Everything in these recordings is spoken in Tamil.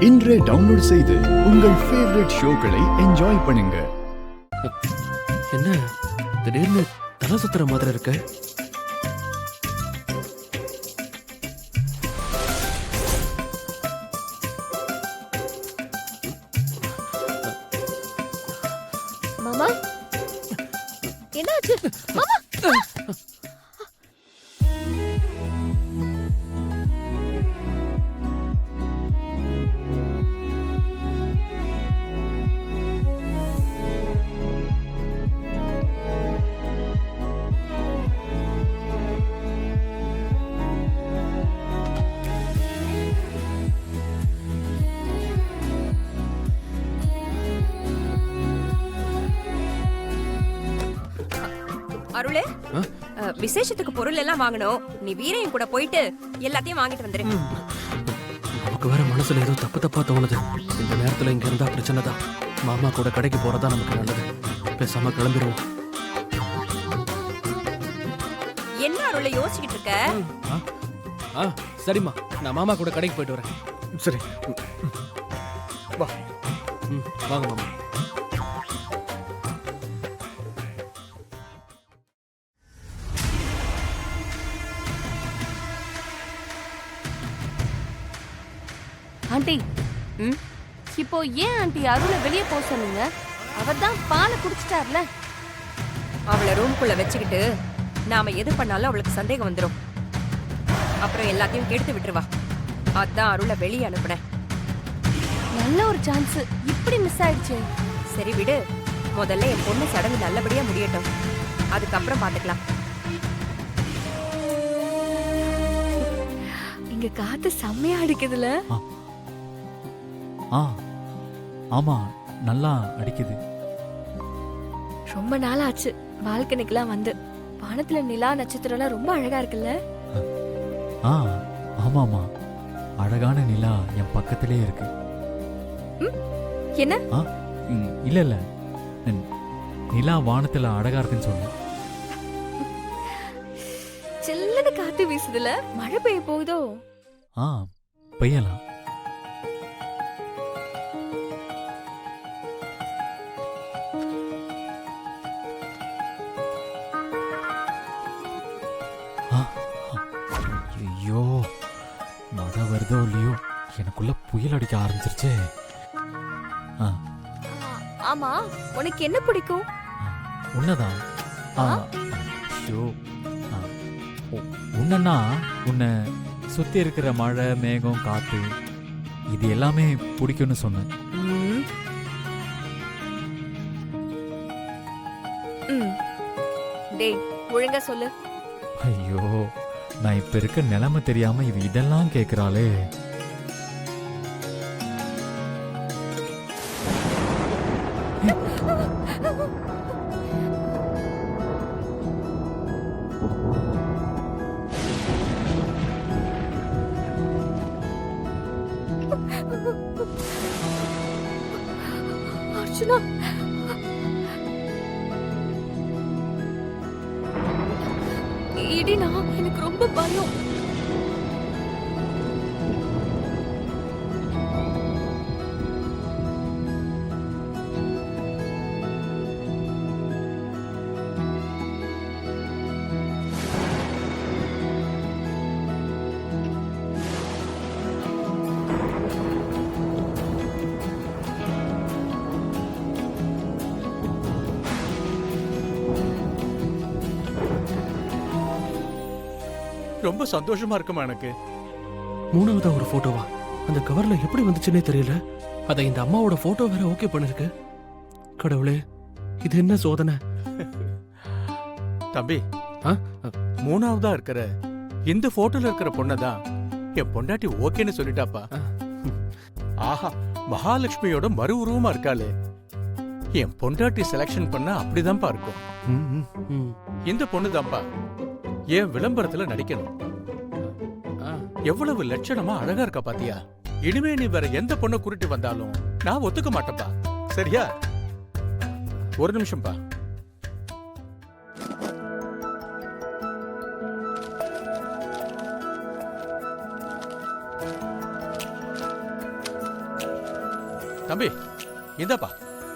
இன்றே டவுன்லோட் செய்து உங்கள் ஃபேவரட் ஷோக்களை என்ஜாய் பண்ணுங்க. என்ன திடீர்னு தலை சுத்துற மாதிரி இருக்கு? மாமா என்னாச்சு மாமா? அருளே, விசேஷத்துக்கு பொருள் எல்லாம் வாங்கணும். நீ வீரையும் கூட போயிட்டு எல்லாத்தையும் வாங்கிட்டு வந்துரு. நமக்கு வேற மனசுல ஏதோ தப்பு தப்பா தோணுது. இந்த நேரத்துல இங்க இருந்தா பிரச்சனை தான். மாமா கூட கடைக்கு போறதா நமக்கு நல்லது. பேசாம கிளம்பிடுவோம். என்ன அருளை யோசிச்சுக்கிட்டு இருக்க? சரிம்மா, நான் மாமா கூட கடைக்கு போயிட்டு வரேன். சரி வா. வாங்க மாமா. ஆண்டி, இப்போ ஏன் ஆண்டி அருளை வெளியே போக சொன்னீங்க? அவர் தான் பாலை குடிச்சிட்டார்ல. அவளை ரூம்குள்ள வச்சுக்கிட்டு நாம எது பண்ணாலும் அவளுக்கு சந்தேகம் வந்துடும். அப்புறம் எல்லாத்தையும் கெடுத்து விட்டுருவா. அதான் அருளை வெளியே அனுப்புனேன். நல்ல ஒரு சான்ஸ் இப்படி மிஸ் ஆயிடுச்சு. சரி விடு, முதல்ல என் பொண்ணு சடங்கு நல்லபடியா முடியட்டும், அதுக்கப்புறம் பாத்துக்கலாம். இங்க காத்து செம்மையா அடிக்குதுல. ஆமா, நல்லா அடிக்குது. ரொம்ப நாள் ஆச்சு பால்கனிக்கெல்லாம் வந்து. வானத்துல நிலா நட்சத்திரம்லாம் ரொம்ப அழகா இருக்குல்ல. ஆமாமா, அழகான நிலா என் பக்கத்திலே இருக்கு. என்ன? இல்ல நிலா வானத்துல அழகா இருக்குன்னு சொன்னேன். சில்லுன்னு காத்து வீசுதுல. மழை பெய்ய போகுதோ? பெய்யலாம். ஐயோ, மழை வருதோ இல்லையோ, எனக்குள்ள புயல் அடிக்க ஆரம்பிச்சிருச்சே. ஆமா, உனக்கு என்ன பிடிக்கும்? உன்னதான். உன்னா உன்னை சுத்தி இருக்கிற மழை, மேகம், காத்து இது எல்லாமே பிடிக்கும்னு சொன்னேன். டேய், ஒழுங்கா சொல்லு. ஐயோ, நான் இப்ப இருக்க நிலைமை தெரியாம இவ இதெல்லாம் கேக்குறாளே. அர்ச்சனா, இடினா எனக்கு ரொம்ப பயம். ரொம்ப சந்தோஷமா இருக்குமா எனக்கு. மூணாவதா ஒரு போட்டோவா? அந்த கவர்ல எப்படி வந்துச்சுன்னே தெரியல. அத இந்த அம்மாவோட போட்டோ வேற ஓகே பண்ணிருக்கு. கடவுளே, இது என்ன சோதனை? தம்பி, மூணாவதா இருக்கிற இந்த போட்டோல இருக்கிற பொண்ணதான் என் பொண்டாட்டி ஓகேன்னு சொல்லிட்டாப்பா. ஆஹா, மகாலட்சுமியோட மறு உருவமா இருக்காளே. என் பொண்டாட்டி செலக்ஷன் பண்ண அப்படிதான்ப்பா இருக்கும். இந்த பொண்ணுதான்ப்பா என் விளம்பரத்துல நடிக்கணும். எவ்வளவு லட்சணமா அழகா இருக்கா பாத்தியா? இனிமே நீ வேற எந்த பொண்ணை கூட்டிட்டு வந்தாலும் நான் ஒத்துக்க மாட்டேப்பா. சரியா? ஒரு நிமிஷம்பா. தம்பி இந்தப்பா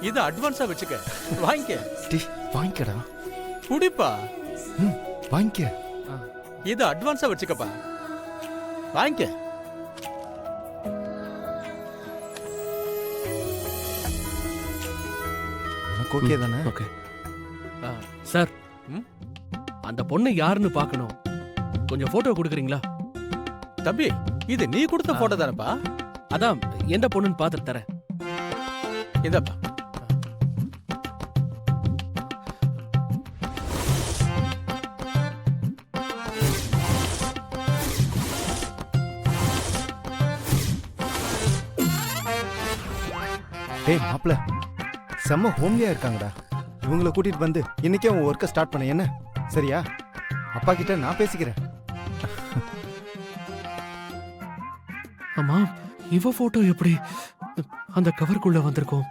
இத அட்வான்ஸா வச்சுக்க வாங்கிக்க. டேய் வாங்கிக்கடா. குடிப்பா. வாங்கிக்க. இத அட்வான்ஸா வச்சுக்கப்பா. வாங்கிக்க. உனக்கு ஓகே தானே? ஓகே சார், ம்? அந்த பொண்ணு யாருன்னு பார்க்கணும். கொஞ்சம் போட்டோ கொடுக்குறீங்களா? தம்பி இது நீ கொடுத்த போட்டோ தானப்பா? அதான் எந்த பொண்ணுன்னு பார்த்துட்டு தரேன். இந்தப்பா. டேய் மாப்ள, செம்ம ஹோம்லியா இருக்காங்கடா. இவங்கள கூட்டிட்டு வந்து இன்னைக்கே உன் ஒர்க்கை ஸ்டார்ட் பண்ண என்ன? சரியா? அப்பா கிட்ட நான் பேசிக்கிறேன். ஆமா, இவ போட்டோ எப்படி அந்த கவருக்குள்ள வந்திருக்கும்?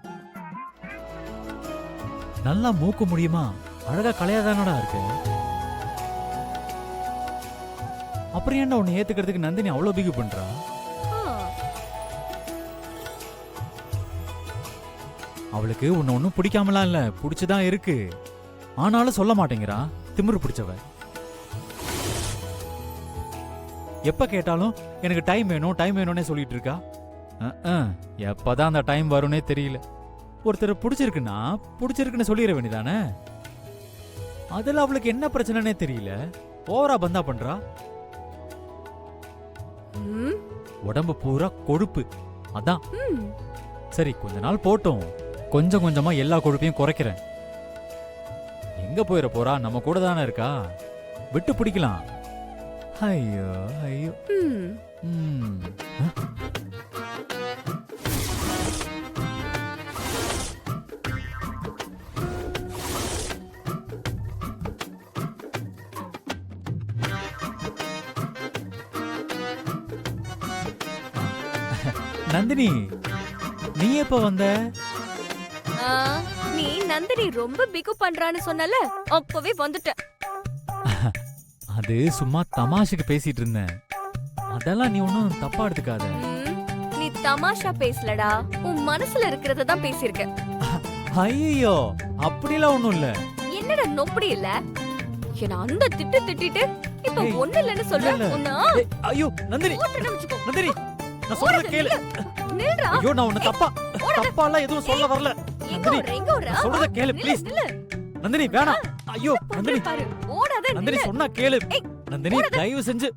நல்லா மூக்க முடியுமா? அழகா கலையாதானடா இருக்கு. அப்புறம் ஏன்டா உன்னை ஏத்துக்கிறதுக்கு நந்தினி அவ்வளவு பிகு பண்றா? அவளுக்கு உன்னை ஒன்னும் பிடிக்காமலாம் இல்ல, பிடிச்சுதான் இருக்கு. ஆனாலும் சொல்ல மாட்டேங்கிறா. திமிரு பிடிச்சவ. எப்ப கேட்டாலும் எனக்கு டைம் வேணும் டைம் வேணும்னே சொல்லிட்டு இருக்கா. எப்பதான் அந்த டைம் வரும்னே தெரியல. ஒருத்தர் பிடிச்சிருக்குன்னா பிடிச்சிருக்குன்னு சொல்லிட வேண்டியதானே. அதுல அவளுக்கு என்ன பிரச்சனைனே தெரியல. ஓவரா பந்தா பண்றா. ம், உடம்பு பூரா கொழுப்பு. அதான். ம். சரி கொஞ்ச நாள் போட்டும். கொஞ்சம் கொஞ்சமா எல்லா கொழுப்பையும் குறைக்கிறேன். எங்க போயிட போறா? நம்ம கூட தானே இருக்கா. விட்டு பிடிக்கலாம். ஐயோ ஐயோ. ம். ம். நந்தினி, நீ எப்ப வந்த? ஆ, நீ நந்தினி ரொம்ப பிகு பண்றான்னு சொன்னல, அப்பவே வந்துட்டேன். அது சும்மா தமாஷுக்கு பேசிட்டு இருந்தேன். அதெல்லாம் நீ ஒன்னும் தப்பா எடுத்துக்காத. ம், நீ தமாஷா பேசலடா, உன் மனசுல இருக்கிறத தான் பேசியிருக்க. ஐயோ அப்படிலாம் ஒண்ணும் இல்ல. என்னடா நொப்படி இல்ல? என்ன அந்த திட்டு திட்டிட்டு இப்ப ஏய், ஒண்ணு இல்லன்னு சொல்ற. இல்ல. உன்னா ஏய், ஐயோ நந்தினி, போட்டுன்னு வச்சுக்கோ. நந்தினி நான் சொல்றத கேளு. நில்றா. ஐயோ நான் உன்னை தப்பாலாம் எதுவும் சொல்ல வரல. எங்க நந்தினி, ஓடுற, எங்க ஓடுற? நான் சொல்றத கேளு நில்லு, ப்ளீஸ். நில்லு. நந்தினி வேணாம். ஐயோ பண்ற நந்தினி, பாரு. ஓடாத, நந்தினி நில்லு. சொன்னா கேளு. ஏய், நந்தினி தயவு செஞ்சு